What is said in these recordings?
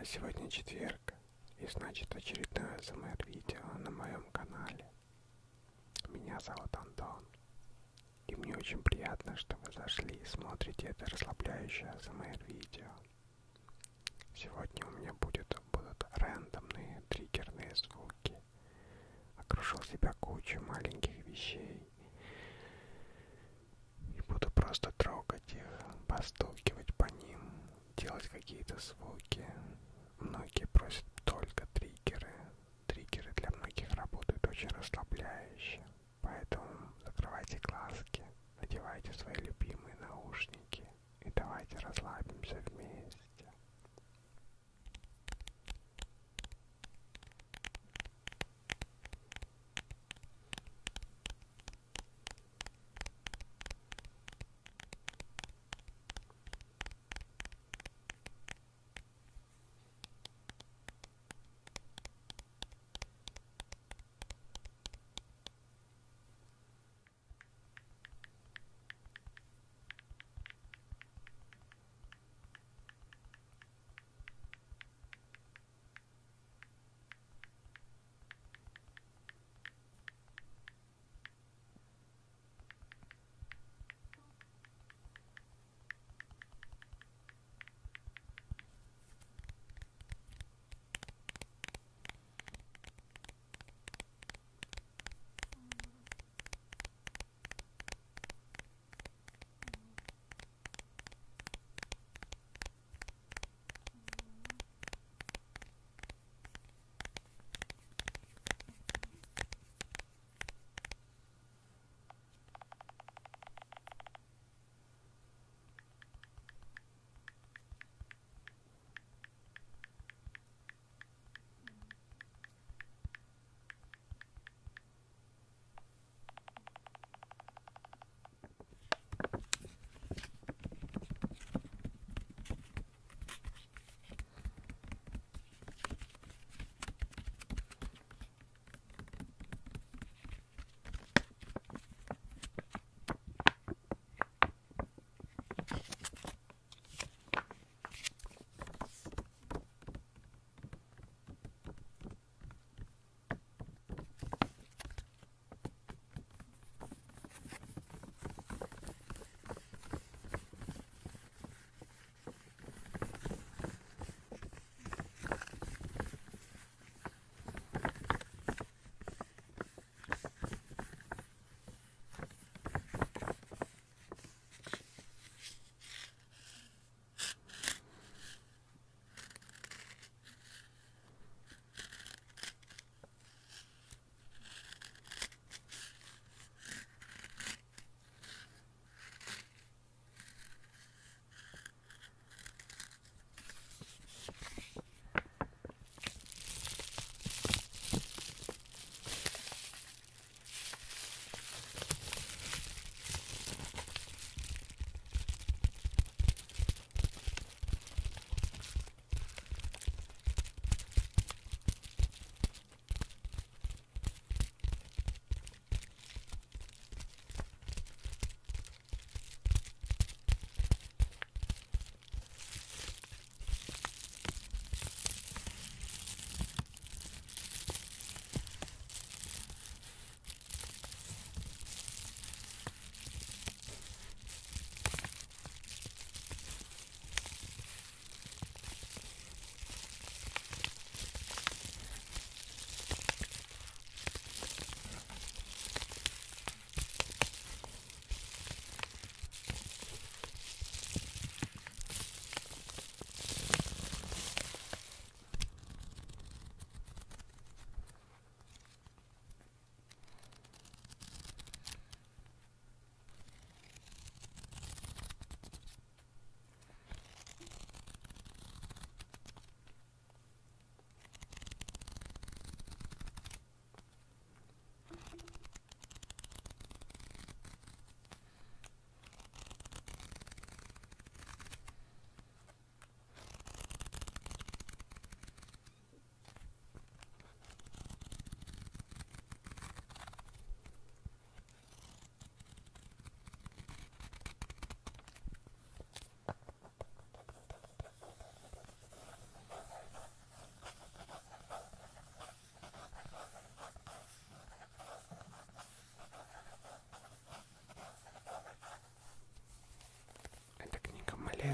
А сегодня четверг, и значит очередное АСМР-видео на моем канале. Меня зовут Антон, и мне очень приятно, что вы зашли и смотрите это расслабляющее АСМР-видео. Сегодня у меня будут рандомные триггерные звуки. Окружил себя кучей маленьких вещей и буду просто трогать их, постукивать по ним, делать какие-то звуки. Многие просят только триггеры. Триггеры для многих работают очень расслабляюще. Поэтому закрывайте глазки, надевайте свои любимые наушники и давайте расслабимся вместе.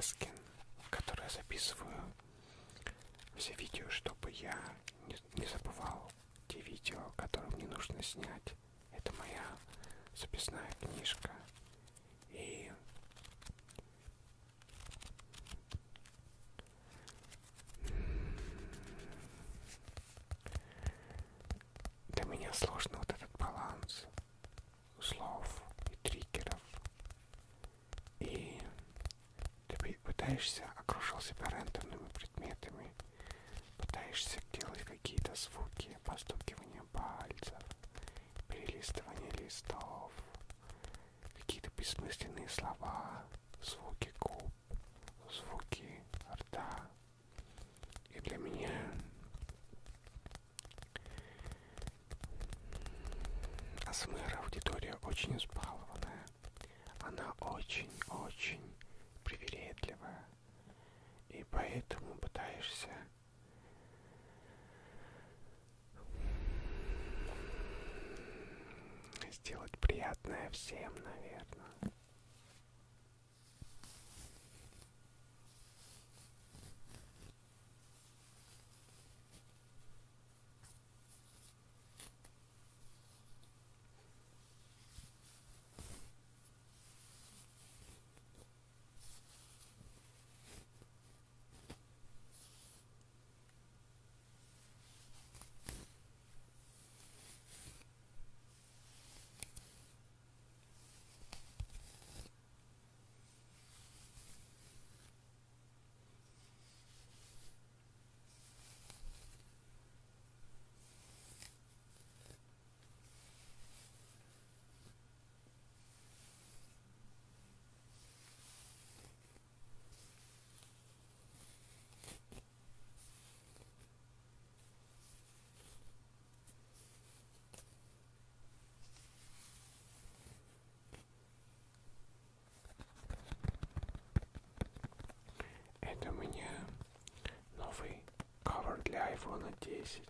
Эскин, в который я записываю все видео, чтобы я не забывал те видео, которые мне нужно снять. Это моя записная книжка. И для меня сложно вот этот баланс слов и триггеров. И ты пытаешься окружить себя рандомными предметами, пытаешься делать какие-то звуки, постукивание пальцев, перелистывание листов, какие-то бессмысленные слова, звуки губ, звуки рта. И для меня АСМР аудитория очень избалованная. Она очень-очень привередливая. И поэтому пытаешься сделать приятное всем, наверное. Это у меня новый кавер для iPhone 10.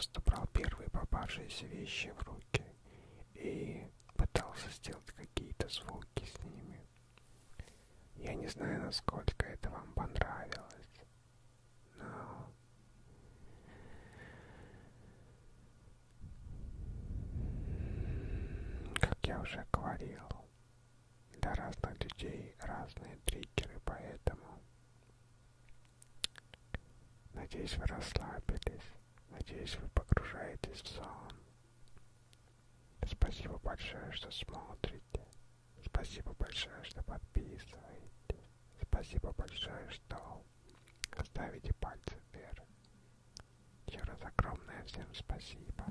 просто брал первые попавшиеся вещи в руки и пытался сделать какие-то звуки с ними. Я не знаю, насколько это вам понравилось, но как я уже говорил, для разных людей разные триггеры, поэтому надеюсь, вы расслабились, надеюсь, вы погружаетесь в сон. Спасибо большое, что смотрите. Спасибо большое, что подписываетесь. Спасибо большое, что ставите пальцы вверх. Еще раз огромное всем спасибо.